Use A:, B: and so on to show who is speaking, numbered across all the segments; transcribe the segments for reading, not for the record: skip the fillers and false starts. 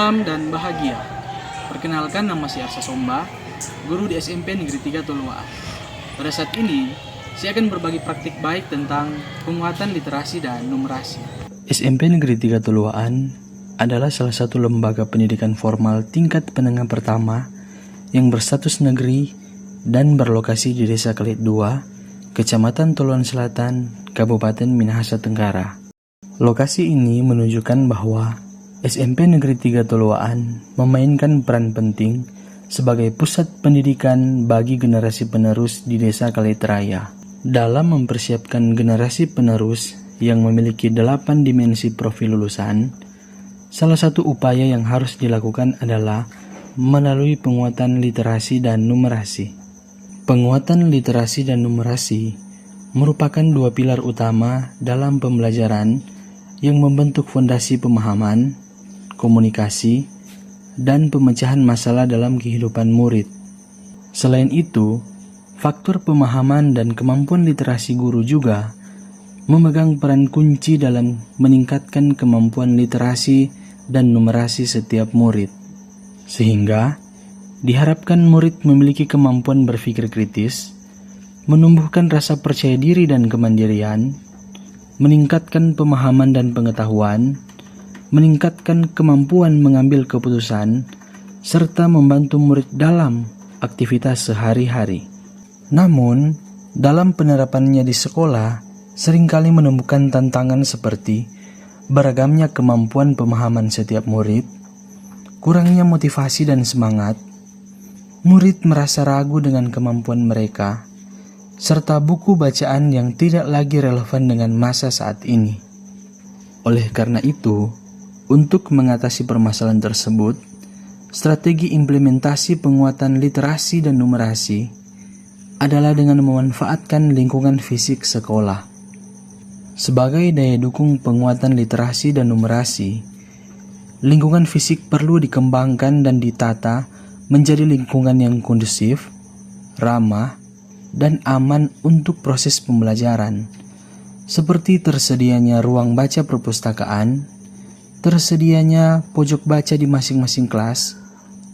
A: Salam dan bahagia. Perkenalkan, nama saya Arsa Somba, guru di SMP Negeri 3 Toluaan. Pada saat ini, saya akan berbagi praktik baik tentang penguatan literasi dan numerasi.
B: SMP Negeri 3 Toluaan adalah salah satu lembaga pendidikan formal tingkat menengah pertama yang berstatus negeri dan berlokasi di Desa Kelit 2, Kecamatan Toluan Selatan, Kabupaten Minahasa Tenggara. Lokasi ini menunjukkan bahwa SMP Negeri 3 Toluaan memainkan peran penting sebagai pusat pendidikan bagi generasi penerus di Desa Kalitraya. Dalam mempersiapkan generasi penerus yang memiliki 8 dimensi profil lulusan, salah satu upaya yang harus dilakukan adalah melalui penguatan literasi dan numerasi. Penguatan literasi dan numerasi merupakan dua pilar utama dalam pembelajaran yang membentuk fondasi pemahaman, komunikasi, dan pemecahan masalah dalam kehidupan murid. Selain itu, faktor pemahaman dan kemampuan literasi guru juga memegang peran kunci dalam meningkatkan kemampuan literasi dan numerasi setiap murid. Sehingga, diharapkan murid memiliki kemampuan berpikir kritis, menumbuhkan rasa percaya diri dan kemandirian, meningkatkan pemahaman dan pengetahuan, meningkatkan kemampuan mengambil keputusan, serta membantu murid dalam aktivitas sehari-hari. Namun, dalam penerapannya di sekolah, seringkali menemukan tantangan seperti beragamnya kemampuan pemahaman setiap murid, kurangnya motivasi dan semangat, murid merasa ragu dengan kemampuan mereka, serta buku bacaan yang tidak lagi relevan dengan masa saat ini. Oleh karena itu, untuk mengatasi permasalahan tersebut, strategi implementasi penguatan literasi dan numerasi adalah dengan memanfaatkan lingkungan fisik sekolah. Sebagai daya dukung penguatan literasi dan numerasi, lingkungan fisik perlu dikembangkan dan ditata menjadi lingkungan yang kondusif, ramah, dan aman untuk proses pembelajaran, seperti tersedianya ruang baca perpustakaan, tersedianya pojok baca di masing-masing kelas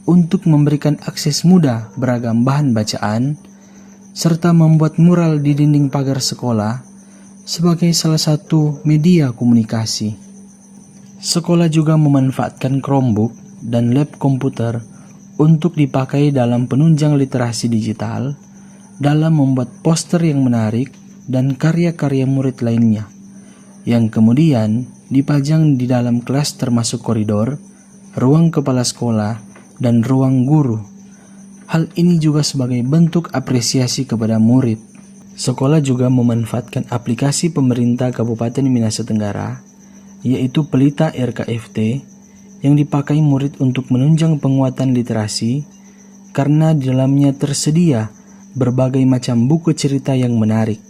B: untuk memberikan akses mudah beragam bahan bacaan, serta membuat mural di dinding pagar sekolah sebagai salah satu media komunikasi. Sekolah juga memanfaatkan Chromebook dan lab komputer untuk dipakai dalam penunjang literasi digital, dalam membuat poster yang menarik dan karya-karya murid lainnya, yang kemudian dipajang di dalam kelas termasuk koridor, ruang kepala sekolah, dan ruang guru. Hal ini juga sebagai bentuk apresiasi kepada murid. Sekolah juga memanfaatkan aplikasi pemerintah Kabupaten Minahasa Tenggara, yaitu Pelita RKFT, yang dipakai murid untuk menunjang penguatan literasi, karena di dalamnya tersedia berbagai macam buku cerita yang menarik.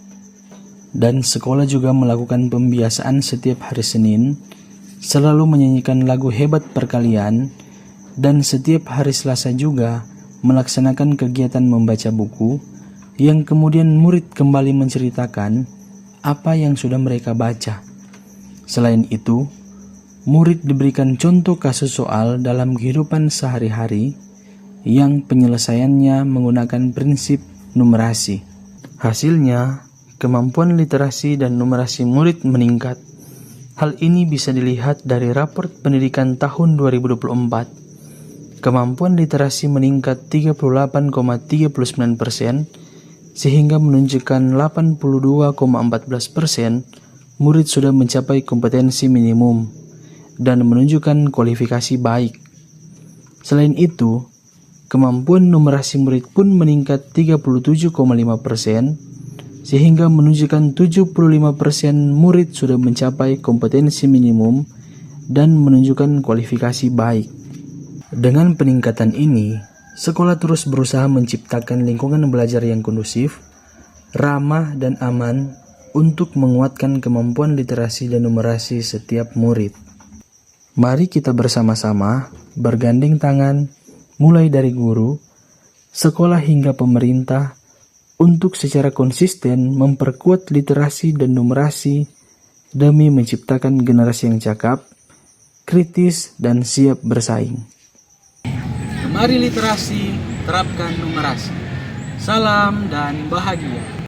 B: Dan sekolah juga melakukan pembiasaan setiap hari Senin, selalu menyanyikan lagu hebat perkalian, dan setiap hari Selasa juga melaksanakan kegiatan membaca buku, yang kemudian murid kembali menceritakan apa yang sudah mereka baca. Selain itu, murid diberikan contoh kasus soal dalam kehidupan sehari-hari yang penyelesaiannya menggunakan prinsip numerasi. Hasilnya, kemampuan literasi dan numerasi murid meningkat. Hal ini bisa dilihat dari raport pendidikan tahun 2024. Kemampuan literasi meningkat 38,39%, sehingga menunjukkan 82,14% murid sudah mencapai kompetensi minimum dan menunjukkan kualifikasi baik. Selain itu, kemampuan numerasi murid pun meningkat 37,5%, sehingga menunjukkan 75% murid sudah mencapai kompetensi minimum dan menunjukkan kualifikasi baik. Dengan peningkatan ini, sekolah terus berusaha menciptakan lingkungan belajar yang kondusif, ramah, dan aman untuk menguatkan kemampuan literasi dan numerasi setiap murid. Mari kita bersama-sama bergandeng tangan, mulai dari guru, sekolah hingga pemerintah, untuk secara konsisten memperkuat literasi dan numerasi demi menciptakan generasi yang cakap, kritis, dan siap bersaing.
A: Mari literasi, terapkan numerasi. Salam dan bahagia.